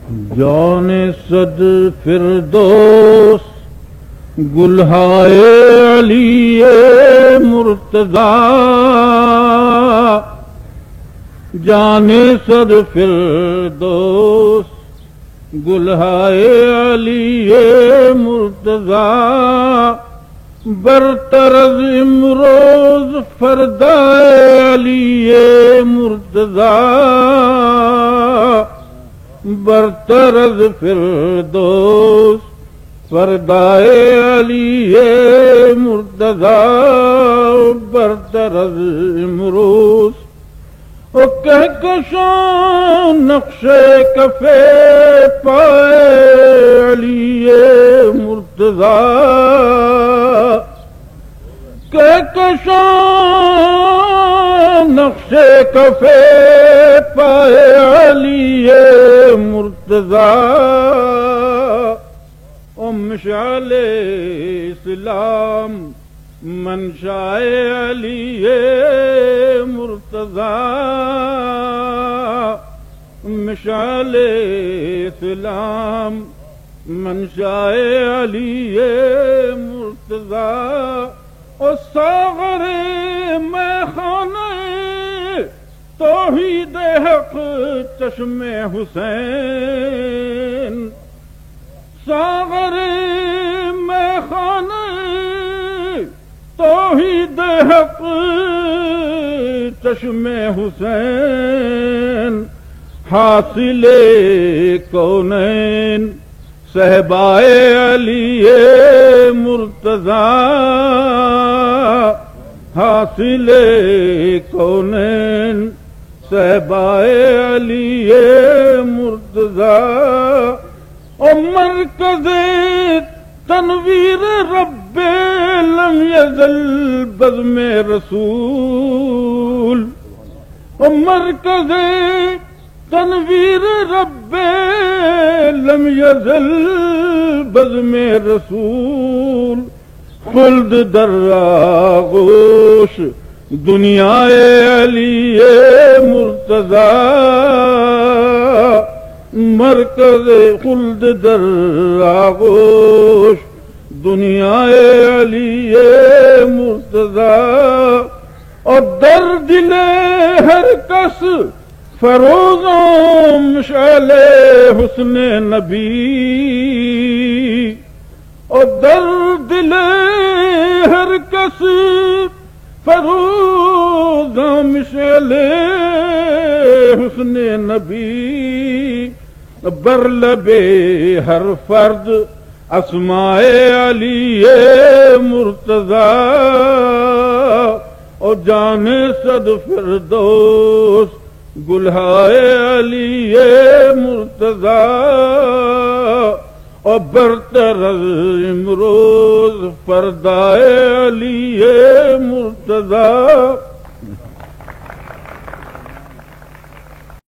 جان صد فردوس گلہائے علی مرتضی، جان صد فردوس گلہائے علی مرتضی، برتر از امروز فردائے علی مرتضی، برتر از فردوس فردائے علی مرتضی، برتر از امروز او کہکشاں نقش کفے پائے علی مرتضی، کہکشاں نقش کفے پائے علی مرتضی، او مشعل اسلام منشائے علی مرتضی، مشعل اسلام منشائے علی مرتضی، او ساغر میخانہ توحید حق چشم حسین، ساغر میخانہ توحید حق چشم حسین، حاصل کونین صحبائے علی مرتضی، حاصل کونین صحبائے علی مرتضی، او مرکز تنویر رب لم یزل بزم رسول، او مرکز تنویر رب لم یزل بزم رسول، خلد در آغوش دنیائے علی مرتضی، مرکز خلد در آغوش دنیائے علی مرتضی، اور در دل ہر کس فروزوں مشعل حسن نبی، اور در دل ہر کس فروزوں مشعل حسن نبی، بر لب ہر فرد اسماء علی مرتضی، اور جان صد فردوس گلہائے علی مرتضی، اور برتر از امروز فردائے علی مرتضی،